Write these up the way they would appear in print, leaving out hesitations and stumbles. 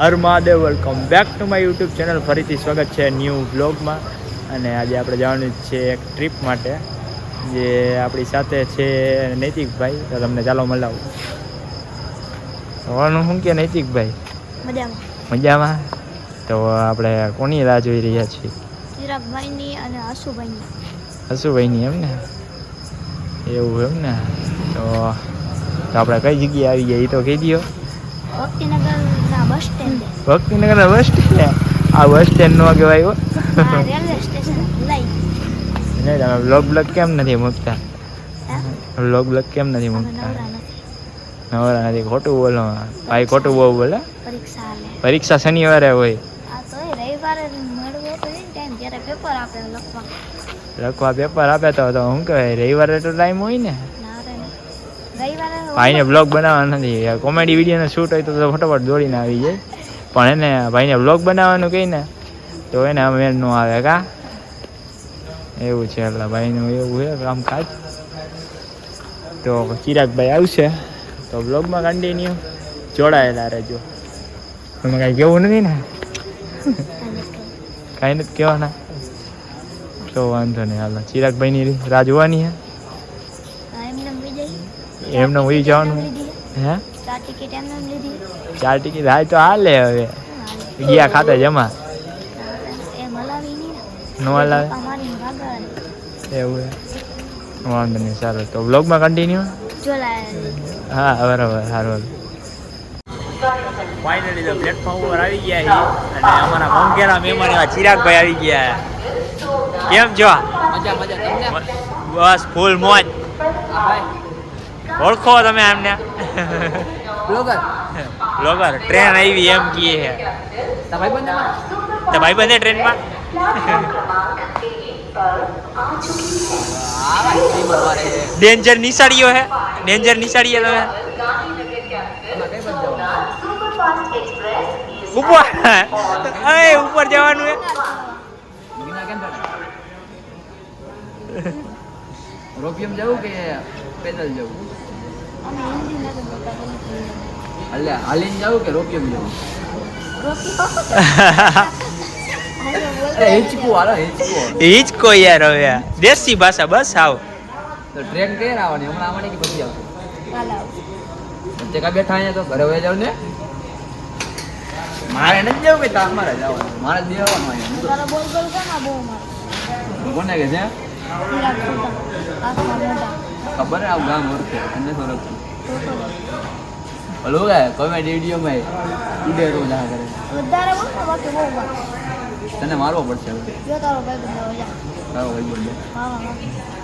Har Mahadev, welcome back to my YouTube channel. ફરીથી સ્વાગત છે ન્યૂ બ્લોગમાં. અને આજે આપણે જવાનું છે એક ટ્રીપ માટે, જે આપણી સાથે છે નૈતિકભાઈ. તો તમને ચાલો મળાવું. સવારનું શું કે નૈતિકભાઈ? મજામાં. તો આપણે કોની રાહ જોઈ રહ્યા છીએ? ચિરાગભાઈની અને હસુભાઈની. હસુભાઈની એમ ને? એવું એમ ને? તો આપણે કઈ જગ્યાએ આવી ગયા એ તો કહી દો. ભક્તિનગરના બસ સ્ટેન્ડ. ભક્તિનગરના બસ સ્ટેન્ડ? આ બસ સ્ટેન્ડ નો કહેવાય. રેલવે સ્ટેશન ભૂલાઈ નહીં, તમે બ્લોગ કેમ નથી મૂકતા? બ્લોગ કેમ નથી મૂકતા? નવરા નથી. ખોટું બોલો ભાઈ, ખોટું બહુ બોલે. પરીક્ષા શનિવારે હોય. રવિવારે મળવો તો ટાઈમ જ્યારે પેપર આપે લખવા પેપર આપે તો શું કહેવાય, રવિવારે તો ટાઈમ હોય ને. ભાઈને બ્લોગ બનાવવા નથી. કોમેડી વિડીયોનો શૂટ હોય તો ફટાફટ દોડીને આવી જાય. પણ એને ભાઈને બ્લોગ બનાવવાનું કહીને તો એને મેળ ન આવે. કા એવું છે એટલે ભાઈનું એવું છે કામકાજ. તો ચિરાગભાઈ આવશે તો બ્લોગમાં કન્ટિન્યુ જોડાયેલા રહેજો. તમે કાંઈ કહેવું નથી ને? કાંઈ નથી કહેવાના તો વાંધો નહીં. હાલો, ચિરાગભાઈની રાહ જોવાની છે. એમને ઉઈ જવાનું હે? 4 ટિકિટ હાલ તો હાલે. હવે ગયા ખાતે જમા ન હલાવે એવું વાંધો નહીં. સારું, તો બ્લોગમાં કન્ટિન્યુ. હા બરાબર, સારું. ફાઇનલી તો પ્લેટફોર્મ ઉપર આવી ગયા છે અને અમારા મોંઘેરા મહેમાન એવા ચિરાગભાઈ આવી ગયા. કેમ છો? બસ ફૂલ મોજ. ઓળખો તમે એમને? બ્લોગર ટ્રેન આવી એમ કહે છે. તો ભાઈ બંને ટ્રેનમાં ડેન્જર નિશાળીઓ હે. ડેન્જર નિશાળીએ તમે ઉપર ઉપર જવાનું હે. રોપિયમ જવું કે પેદલ જવું? હાલીને જવું કે રોપિયમ જવું? હિચકો યાર. હવે દેશી ભાષા બસ આવ. તો ટ્રેન કઈ આવવાની? હમણાં આવવાની કે પછી આવશે? વચ્ચે કા બેઠા અહીંયા તો ઘરે વહી જાવ ને. મારે નથી જવું કે તમારે જવાનું? મારે જ દેવાનું અહીંયા. કોને કે છે? ખબર હે? આવું ગામ ઓળખે અને થોડોક હલો ગાય કોમેડી વિડીયોમાં ઉડે રોજ આ કરે. તને મારવો પડશે હવે.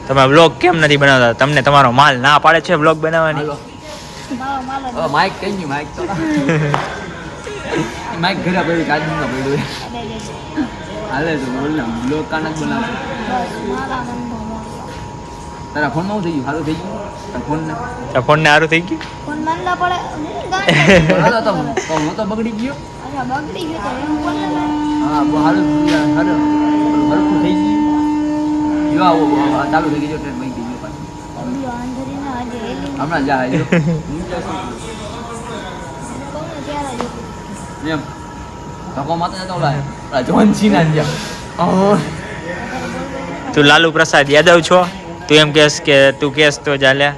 તમે બ્લોગ કેમ નથી બનાવતા? તમને તમારો માલ ના પાડે છે બ્લોગ બનાવવાની? માઇક કઈ ગયું? માઇક તો માઇક ઘરે પડ્યું, કાજમાં પડ્યું. હાલે તો બોલ ને, બ્લોગ કાન જ બનાવતો. તારા ફોનમાં શું થઈ ગયું? સારું થઈ ગયું ફોન ને? સારું થઈ ગયું. હું તો બગડી ગયો. હા સારું હરખું થઈ ગયું. ચાલુ થઈ ગયો. ટ્રેન બની ગઈ હમણાં જાય એમ ધક્કો માતા જતો લાય જોનસી ના જ્યાં. તું લાલુ પ્રસાદ યાદવ છો? તું એમ કહેશ કે તું કહેશ તો ચાલે.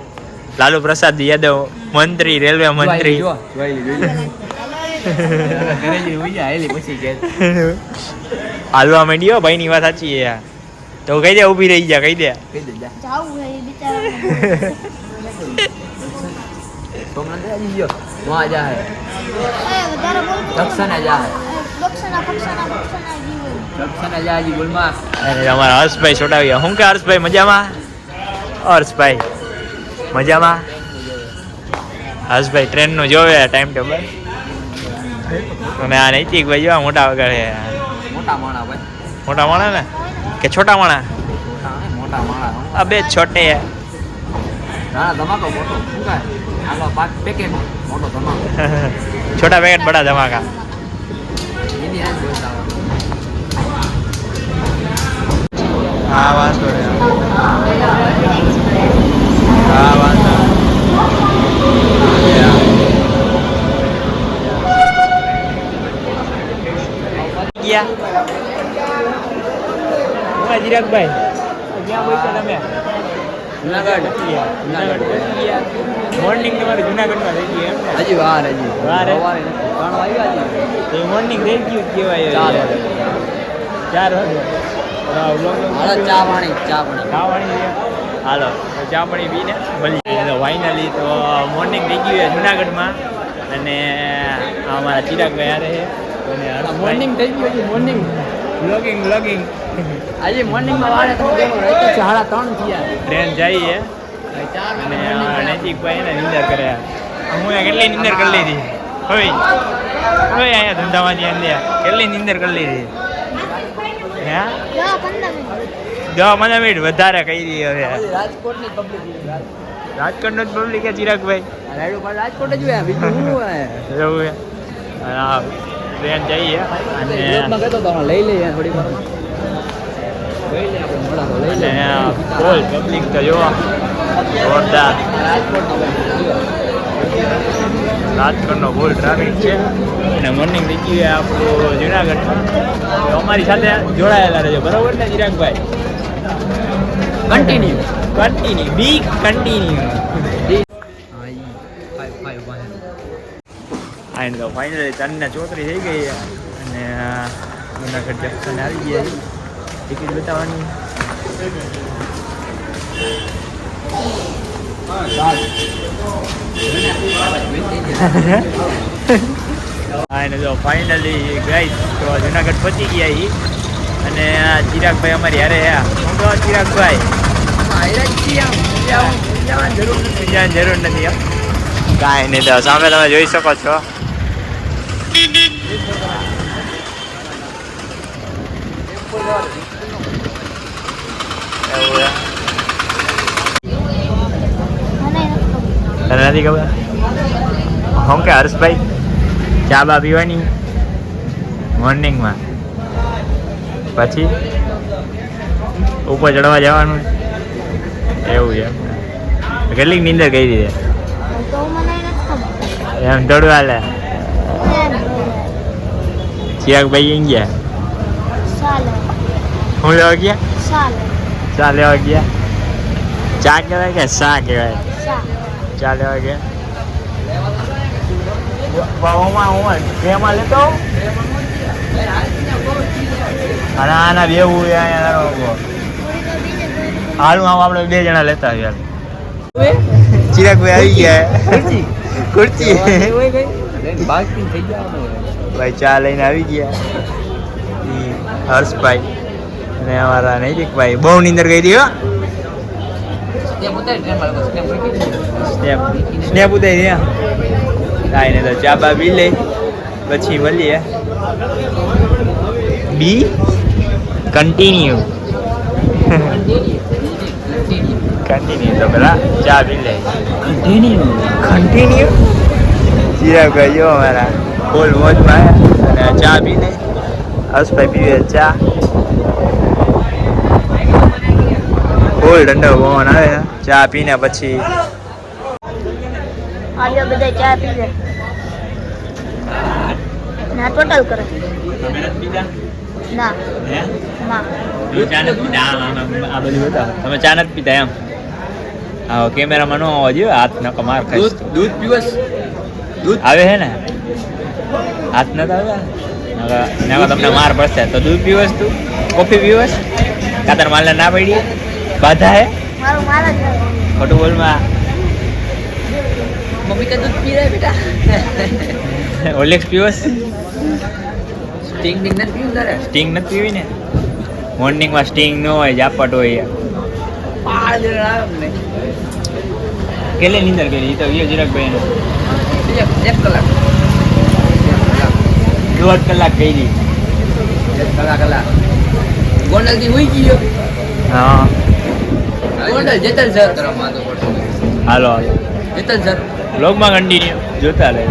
લાલુ પ્રસાદ યાદવ મંત્રી, રેલવે મંત્રી. હાલવા માંડ્યો ભાઈની વાત સાચી છે. તો કહી દે, ઊભી રહી જા. કહી દે અમારા હર્ષભાઈ છોટાવ્યા. શું કે હર્ષભાઈ મજામાં? હર્ષભાઈ મજામાં? હર્ષભાઈ ટ્રેનનું જોવે ટાઈમ ટેબલ. અને આ નૈતિકભાઈ જોવા મોટા વગર છે. મોટા માણા ને કે છોટા માણા? આ બે છોટે. छोटा पैकेट बड़ा धमाका. हाँ बात हो रहा हाँ बात ચિરાગભાઈ ક્યાં પહોંચ્યા તમે? જુનાગઢ મોર્નિંગ તમારે જુનાગઢમાં થઈ ગઈ એમ ને? હજી વાર વાર હે? 3 વાગ્યા હજી એ મોર્નિંગ થઈ ગયું જ કહેવાય. 4 વાગે. હાલો ચા પાણી ખાવાની છે. હાલો તો ચા પાણી પીને મળીએ. ફાઇનલી તો મોર્નિંગ થઈ ગયું છે જુનાગઢમાં અને અમારા ચિરાગભાઈ હારે છે અને મોર્નિંગ થઈ ગયું હજી મોર્નિંગ વ્લોગિંગ આજે મોર્નિંગમાં વારે તમે જોવો રાતે 3:30 થયા ટ્રેન જઈએ અને નૈતિકભાઈ એને નિંદર કરે. હું કેટલી નિંદર કરી લીધી હવે અહીંયા ધંધામાંથી અંદર કેટલી નિંદર કરી લીધી હે? 10-15 મિનિટ વધારે કહી દઈએ હવે. રાજકોટની પબ્લિક રાજકોટનો જ પબ્લિક છે ચિરાગભાઈ. રાયડો પર રાજકોટ જ હોય બીજું શું હોય એવું છે. હા ટ્રેન જઈએ અને કહેતો તો લઈ લઈએ થોડી વારમાં લઈ લે આપણે મોડા લઈ લે ફૂલ પબ્લિક તો જોવા જોરદાર. રાજકોટનો ફૂલ ટ્રાફિક છે અને મોર્નિંગ થઈ ગયું આપણું જુનાગઢમાં. તો અમારી સાથે જોડાયેલા રહેજો બરોબર ને ચિરાગભાઈ? કન્ટિન્યુ બી કન્ટિન્યુ. આને તો ફાઇનલી 3:34 થઈ ગઈ અને જુનાગઢ જંકશન આવી ગયા. ટિકિટ બતાવવાની. અને તો ફાઇનલી ગાઈસ તો જુનાગઢ પહોંચી ગયા છીએ અને ચિરાગભાઈ અમારી હારે હું તો ચિરાગભાઈ જરૂર નથી કાંઈ નહીં. તો સામે તમે જોઈ શકો છો તને નથી ખબર હું કે હર્ષભાઈ ચા બા પીવાની મોર્નિંગમાં પછી ઉપર ચડવા જવાનું એવું છે. કેટલીક નીંદર કરી દીધી એમ થોડું હાલે. ચિરાગભાઈ અહીં ગયા હું લેવા ગયા ચા લેવા ગયા. ચા કહેવાય કે શા કહેવાય? ચા લેવા ગયા. એમાં લેતો અને આના બેવું હાલું આમ આપણે 2 જણા લેતા યાર. ચિરાગભાઈ આવી ગયા ખુરચી ભાઈ ચા લઈને આવી ગયા. હર્ષભાઈ અને અમારા નૈતિકભાઈ બહુ નીંદર કરી હતી. સ્નેપ ઉતારી કાંઈ નહીં. તો ચા બા પી લઈ પછી મળીએ. બી કન્ટિન્યુ તો પેલા ચા પી લે. કન્ટિન્યુ ચિરાગભાઈ જો અમારા ફૂલ મોજમાં અને ચા પી લે. હર્ષભાઈ પીવે ચા. ફૂલ ઠંડો પવન આવે ચા પીને પછી બધા ચા પી લે ના ટોટલ કરે ના તમે ચા નથી પીતા એમ? હા કેમેરામાં ન આવવા જોઈએ. હાથ ન કમાર દૂધ પીવસ આવે છે ને હાથ નથી આવ્યા તમને માર પડશે. તો દૂધ પીવસ તું કોફી પીવસ કાતર માલને ના પડી બાધા હે મારું માર જ ખોટું બોલમાં. મમ્મી का दूध पी रहा है बेटा ઓલેક્સ પીવસ स्टिंग नहीं पीऊं तारे સ્ટિંગ નથી પીવી ને? મોર્નિંગમાં સ્ટિંગ ન હોય જાપટ હોય. पार दे रहा है हमने કેટલી નીંદર કરી તો ચિરાગભાઈ एक कलाक 1.5 કલાક કરી. कलाक गोंडल की हुई की હા गोंडल जेतल सर तरह मातो पड़तो હાલો જેતલ સર બ્લોગમાં કન્ટિન્યુ જોતા રહે.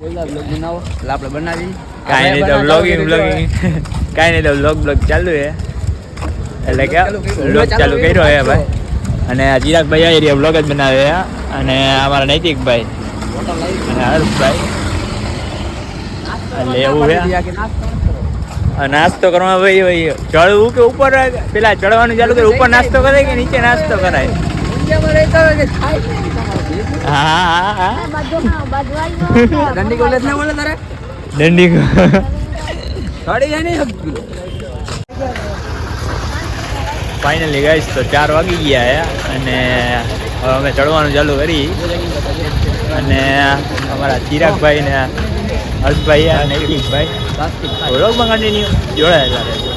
કોઈલા બ્લોગ બનાવો એટલે આપણે બનાવી કાંઈ નહીં તો બ્લોગિંગ કાંઈ નહીં તો બ્લોગ ચાલુ છે એટલે કે બ્લોગ ચાલુ કર્યો છે ભાઈ. અને આ ચિરાગભાઈ આ એરિયા બ્લોગ જ બનાવે છે અને અમારા નૈતિકભાઈ અને હર્ષભાઈ એટલે એવું છે. નાસ્તો કરવા ભાઈ ચડવું કે ઉપર પેલા ચડવાનું ચાલુ કરે ઉપર નાસ્તો કરાય કે નીચે નાસ્તો કરાય? હા દંડી કોલેજ ને બોલે તારે દંડી ગાડી જાય નહીં ફાઇનલી ગાઈસ તો 4 વાગી ગયા હે અને હવે અમે ચડવાનું ચાલુ કરી અને અમારા ચિરાગભાઈ ને હર્ષભાઈ અને નૈતિકભાઈ વ્લોગમાં કન્ટિન્યુ જોડાયેલા રહેજો.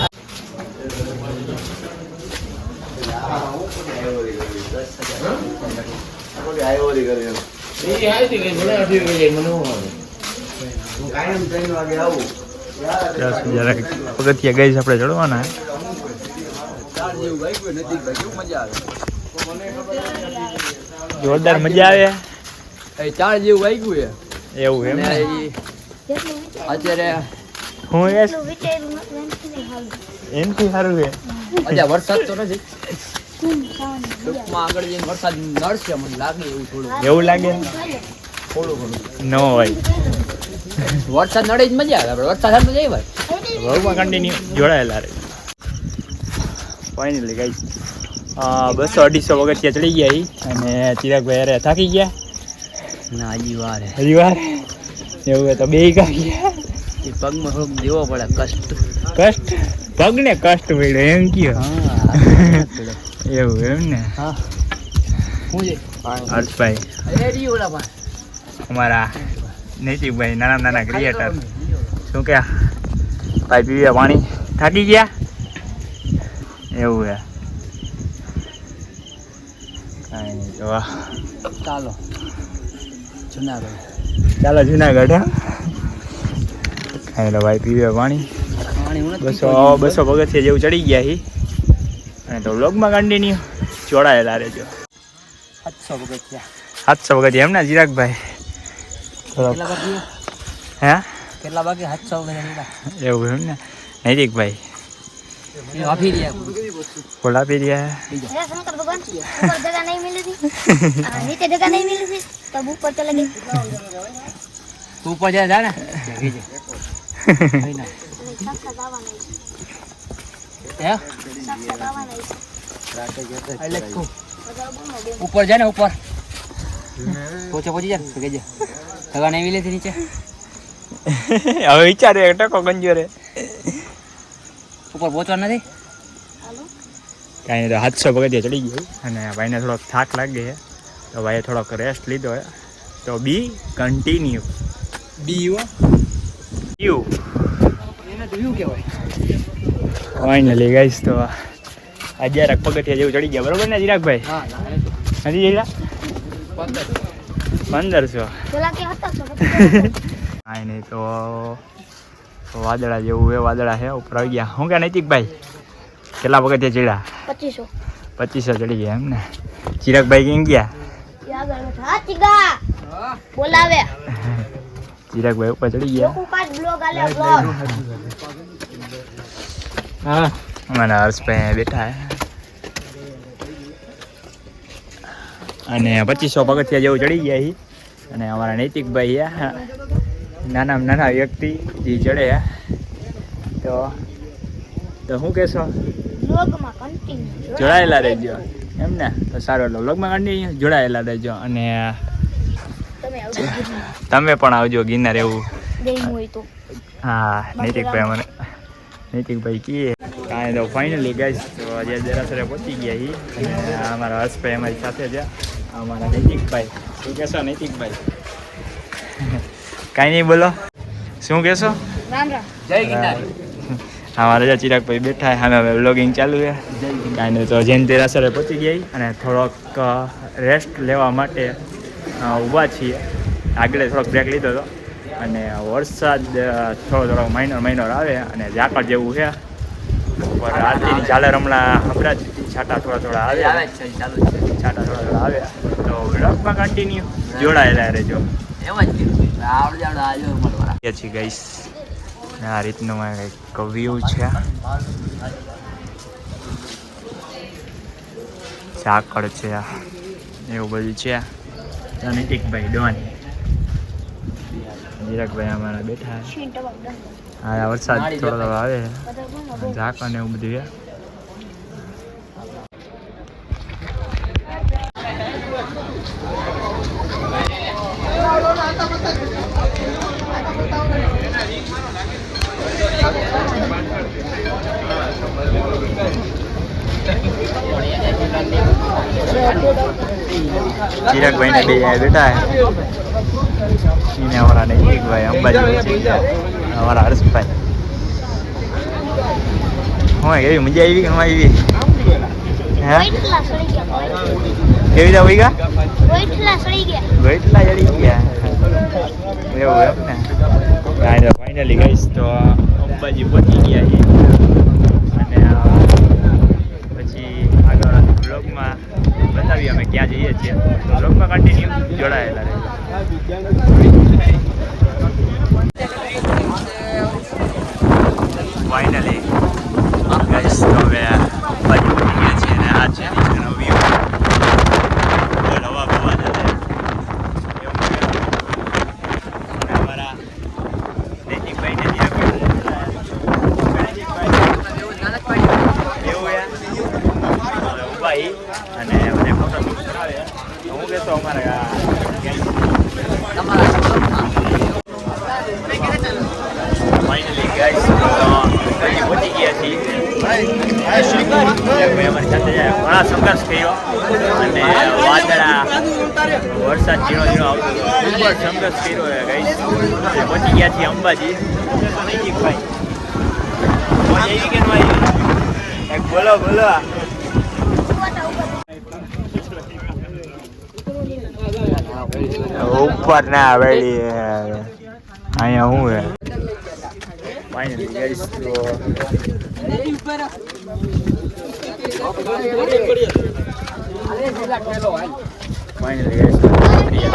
પગથિયા ગઈ આપણે ચડવાના જોરદાર મજા આવે. 4 જેવું વાગ્યું છે એવું એમ ને? અત્યારે હું એટલું વિચાર્યું નતું એનથી સારું છે. અત્યારે વરસાદ તો નથી ખાવાનું ટૂંકમાં આગળ જઈને વરસાદ નડશે મને લાગે એવું થોડું એવું લાગે થોડું ઘણું ન હોય વરસાદ નડે જ મજા આવે આપણે વરસાદ સાથે જઈએ ભાઈ વ્લોગમાં કન્ટિન્યુ જોડાયેલા રહે. ફાઇનલી ગાઈસ 200-250 પગથિયા ચડી ગયા ઈ અને ચિરાગભાઈ અરે થાકી ગયા ના હજી વાર હજી વાર એવું હોય તો બે કાઢી ગયા. એ પગમાં થોડુંક દેવો પડે કષ્ટ પગને કષ્ટ પડ્યો એમ કયો? એવું એમ ને? હા હું છે હર્ષભાઈ રેડી ઓલા પણ અમારા નૈતિકભાઈ નાના નાના ક્રિએટર શું કે ભાઈ પીવે પાણી થાકી ગયા એવું હે કાંઈ નહીં તો ચાલો જુનાગઢ ચાલો જુનાગઢ હે કાંઈ તો ભાઈ પીવે પાણી 200 પગથિયા જેવું ચડી ગયા હી અને તો વ્લોગમાં કન્ટિન્યુ જોડાયેલા રહેજો. 700 પગથિયા 700 પગથિયા એમ ને ચિરાગભાઈ? કેટલા બાકી હે કેટલા બાકી 700 પગથિયા એવું એમ ને? નૈતિકભાઈ આપી રહ્યા ફોલ આપી રહ્યા હે શંકર ભગવાન ऊपर जगह नहीं मिली थी नीचे जगह नहीं मिली थी तब ऊपर चले गए તું ઉપર જા ને साक्षात आवा नहीं હે साक्षात आवा नहीं એટલે તું ઉપર જા ને ઉપર પહોંચી જા કે જે જગા નહીં મિલી હતી નીચે હવે વિચારે ટકો ગંજો રે ઉપર પહોંચવા નથી કાંઈ તો 700 પગથિયા ચડી ગયું અને ભાઈને થોડોક થાક લાગે છે તો ભાઈએ થોડોક રેસ્ટ લીધો હે તો બી કન્ટિન્યુ બીઓ યુ એને તો વ્યૂ કહેવાય ફાઇનલી ગાઈસ તો 11 પગથિયા જેવું ચડી ગયા બરોબર ને ચિરાગભાઈ? હા હજી જેટલા 1500 चला के हटा सो કાંઈ નહીં તો વાદળા જેવું હે વાદળા છે ઉપર આવી ગયા. શું કે નૈતિકભાઈ કેટલા પગથિયા ચડ્યા? 2500 ચડી ગયા એમ ને? ચિરાગભાઈ કેમ ગયા? આગળ બેઠા હા ચીગા બોલાવે ચિરાગભાઈ ઉપર ચડી ગયા. લોકો કાટ બ્લોગ આલે બ્લોગ હા અમારા હર્ષભાઈ બેઠા હે અને 2500 પગથિયા જેવું ચડી ગયા હી અને અમારા નૈતિકભાઈ હે નાનામાં નાના વ્યક્તિ જે ચડે હે તો શું કહેશો? બ્લોગમાં કન્ટિન્યુ જોડાયેલા રહેજો એમ ને? તો સારું એટલે વ્લોગમાં કન્ટિન્યુ જોડાયેલા રહેજો અને તમે આવજો તમે પણ આવજો ગિરનાર એવું. દેમ હોય તો હા નૈતિકભાઈ કીએ કાંઈ તો ફાઇનલી ગાઈસ તો આજે દેરાસરે પહોંચી ગયા હી અને અમારા હર્ષભાઈ અમારી સાથે છે અમારા નૈતિકભાઈ. શું કહેશો નૈતિકભાઈ? કાંઈ નહીં બોલો શું કહેશો? રામ રામ જય ગિરનાર અમારા રજા ચિરાગભાઈ બેઠા છે સામે હવે વ્લોગિંગ ચાલુ છે. કાંઈ નહીં તો જૈન દેરાસરે પહોંચી ગયા અને થોડોક રેસ્ટ લેવા માટે ઊભા છીએ. આગળ થોડોક બ્રેક લીધો હતો અને વરસાદ થોડો માઇનર આવે અને ઝાકળ જેવું છે ઉપર આરતીની ઝાલર હમણાં હમણાં જ છાંટા થોડા આવે છે ચાલુ છે છાંટા થોડા આવે તો વ્લોગમાં કન્ટિન્યુ જોડાયેલા રહેજો. એમ જ કીધું આવડે આજો મળવા એ છે ગાઈસ આ રીતનું કંઈક વ્યૂ છે. ઝાકળ છે એવું બધું છે. નૈતિકભાઈ ડોન ચિરાગભાઈ અમારા બેઠા હા વરસાદ થોડો થોડો આવે ઝાકળ ને એવું બધું છે. ચિરાગભાઈ ને બે બેઠા એને અમારા નૈતિકભાઈ અંબાજી અમારા હર્ષભાઈ હું કેવી મજા આવી કે ન આવી? હે ગોઈઠલા સડી ગયા કેવી રીતે હોય ગયા? ગોઈઠલા સડી ગયા ગોઈઠલા ચડી ગયા એવું એમ ને. કાંઈ ફાઇનલી ગઈશ તો અંબાજી પહોંચી ગયા છે અને પછી આગળ બ્લોગમાં બતાવીએ અમે ક્યાં જઈએ છીએ. તો બ્લોગમાં કન્ટિન્યુ જોડાયેલા રહે. ફાઇનલી ગઈશ તો હવે અંબાજી પહોંચી ગયા છીએ અને આ છે નીચેનો વ્યૂ. હવા બવા જશે એવું અને અમારા નૈતિકભાઈ ને ઉભાઈ અને બધે ફોટો શૂટ કરાવે. હું કહેતો અમારા ફાઇનલી ગાઈસ પહોંચી ગયા છીએ. અમારી સાથે ઘણા સંઘર્ષ કર્યો અને વાદળા વરસાદ ઝીણો ઝીણો આવતો ખૂબ જ સંઘર્ષ કર્યો ગાઈસ. પહોંચી ગયા છીએ અંબાજી. નૈતિકભાઈ એવી કે એક બોલો બોલો. ઉપર ના આવેલી અહીંયા હું હે ફાઇનલી ગાઈસ તો ફાઇનલી ગાઈસ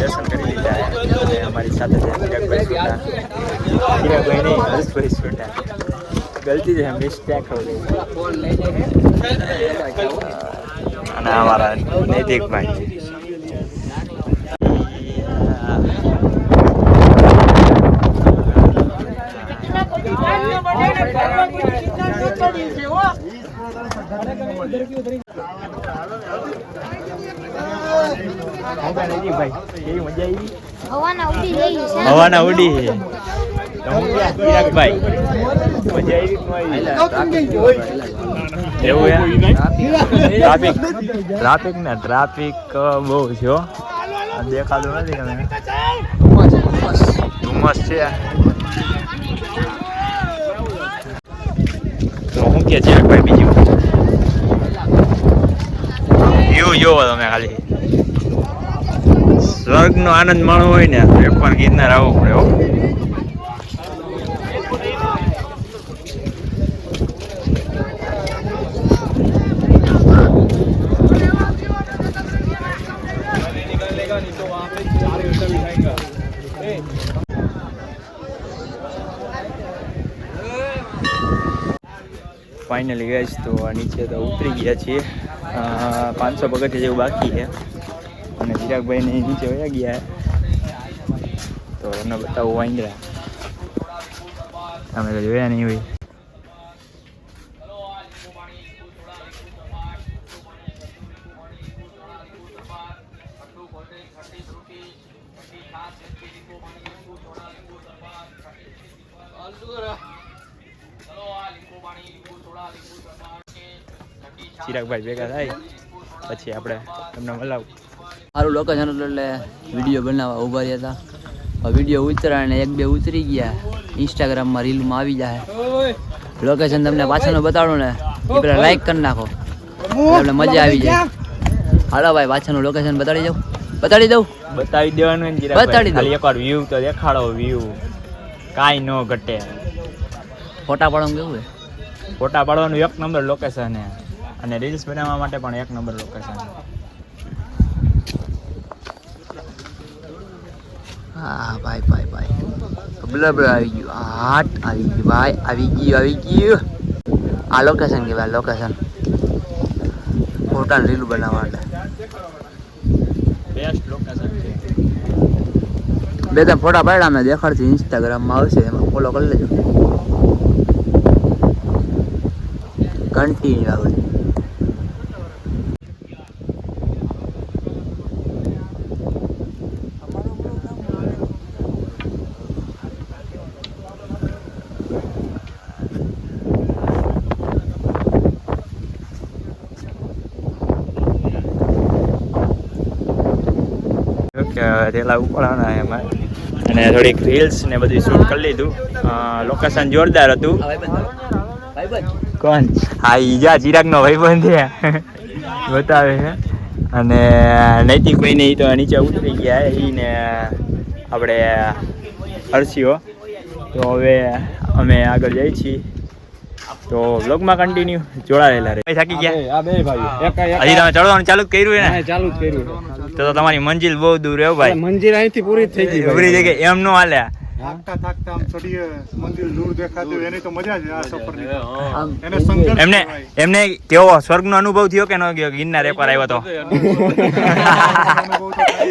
દર્શન કરી લીધા અને અમારી સાથે છે ચિરાગભાઈ છોટા. ચિરાગભાઈ નહીં હર્ષભાઈ છોટા. ગલતી છે મિસ્ટેક હો ગઈ. અને અમારા નૈતિકભાઈ હવાના ઉડી છે. ચિરાગભાઈ મજા આવી એવું ટ્રાફિક બહુ છે હો. દેખાતું નથી તમે ધુમ્મસ છે. તો હું કે ચિરાગભાઈ બીજું વ્યૂ જોવો તમે ખાલી. સ્વર્ગનો આનંદ માણવો હોય ને તો એકવાર ગિરનાર આવવું પડે હો. ફાઇનલી ગઈશ તો નીચે તો ઉતરી ગયા છીએ. 500 પગથિયા જેવું બાકી છે અને ચિરાગભાઈને નીચે વયા ગયા તો એમને બતાવું વાંદરા. અમે તો જોયા નહીં હોય. ચિરાગભાઈ ભેગા થાય પછી આપણે તમને મળાવું. સારું લોકેશન એટલે વિડીયો બનાવવા ઊભા રહ્યા હતા. વિડીયો ઉતરા અને એક બે ઉતરી ગયા. ઇન્સ્ટાગ્રામમાં રીલમાં આવી જાય. લોકેશન તમને પાછળનું બતાડું ને એ પેલા લાઈક કરી નાખો એટલે મજા આવી જાય. હાલો ભાઈ પાછળનું લોકેશન બતાડી દઉં. બતાડી દેવાનું બતાડી દઉં. એકવાર વ્યૂ તો દેખાડો. વ્યૂ કાંઈ ન ઘટે. ફોટા પાડવાનું કેવું છે? ફોટા પાડવાનું એક નંબર લોકેશન છે અને રીલ્સ બનાવવા માટે પણ એક નંબર લોકેશન. હા ભાઈ બ્લર આવી ગયું. હાટ આવી ગયું ભાઈ. આવી ગયું. આ લોકેશન કહેવાય. લોકેશન ફોટા રીલ બનાવવા માટે બેસ્ટ લોકેશન છે. 2-3 ફોટા પાડ્યા મેં દેખાડતી. ઇન્સ્ટાગ્રામમાં આવશે, એમાં ફોલો કરી લેજો. કન્ટિન્યુ આવે. ઓકે રેલા ઉપડવાના એમાં અને થોડીક રીલ્સ ને બધું શૂટ કરી લીધું. લોકેશન જોરદાર હતું. કોણ? હા ઈ જા ચિરાગનો ભાઈબંધ છે બતાવે છે. અને નૈતિક ભાઈને ઈ તો નીચે ઉતરી ગયા ઈને આપણે હર્ષિયો. તો હવે અમે આગળ જઈએ છીએ. તો વ્લોગમાં કન્ટિન્યુ જોડાયેલા રહે. થાકી ગયા આ બે ભાઈ હજી તમે ચડવાનું ચાલુ જ કર્યું છે ને? ચાલુ જ કર્યું તો તમારી મંજિલ બહુ દૂર હે ભાઈ. મંજિલ અહીંથી પૂરી થઈ ગઈ પૂરી થઈ ગઈ એમ નો હાલે. થાકતા થાકતા આમ ચડીએ મંદિર દૂર દેખાતું હોય એની તો મજા છે આ સફરની. આમ એને સંઘર્ષ એમને કહેવાય. એમને કેવો સ્વર્ગનો અનુભવ થયો કે ન ગયો? ગિરનાર એકવાર આવ્યો તો અનુભવ તો થાય.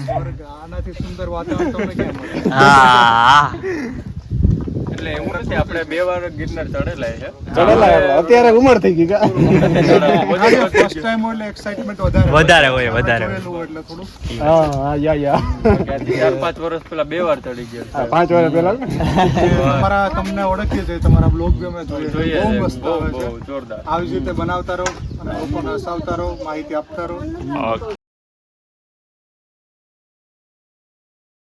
સ્વર્ગ આનાથી સુંદર વાતાવરણ તમને ક્યાં મળે? હા એટલે એવું નથી આપણે 2 વાર ગિરનાર ચડેલા છે ચડેલા અત્યારે ઉંમર થઈ ગઈ ફર્સ્ટ ટાઈમ હોય એટલે એક્સાઇટમેન્ટ વધારે હોય વધારે હોય. જોયેલું હોય એટલે થોડું હા યા 4-5 વર્ષ પહેલા 2 વાર ચડી ગયા 5 વર્ષ પહેલા તમારા તમને ઓળખીએ છીએ તમારા બ્લોગ બી અમે જોઈએ બહુ મસ્ત આવે છે. જોરદાર આવી જ રીતે બનાવતા રહો અને લોકોને હસાવતા રહો, માહિતી આપતા રહો. ઓકે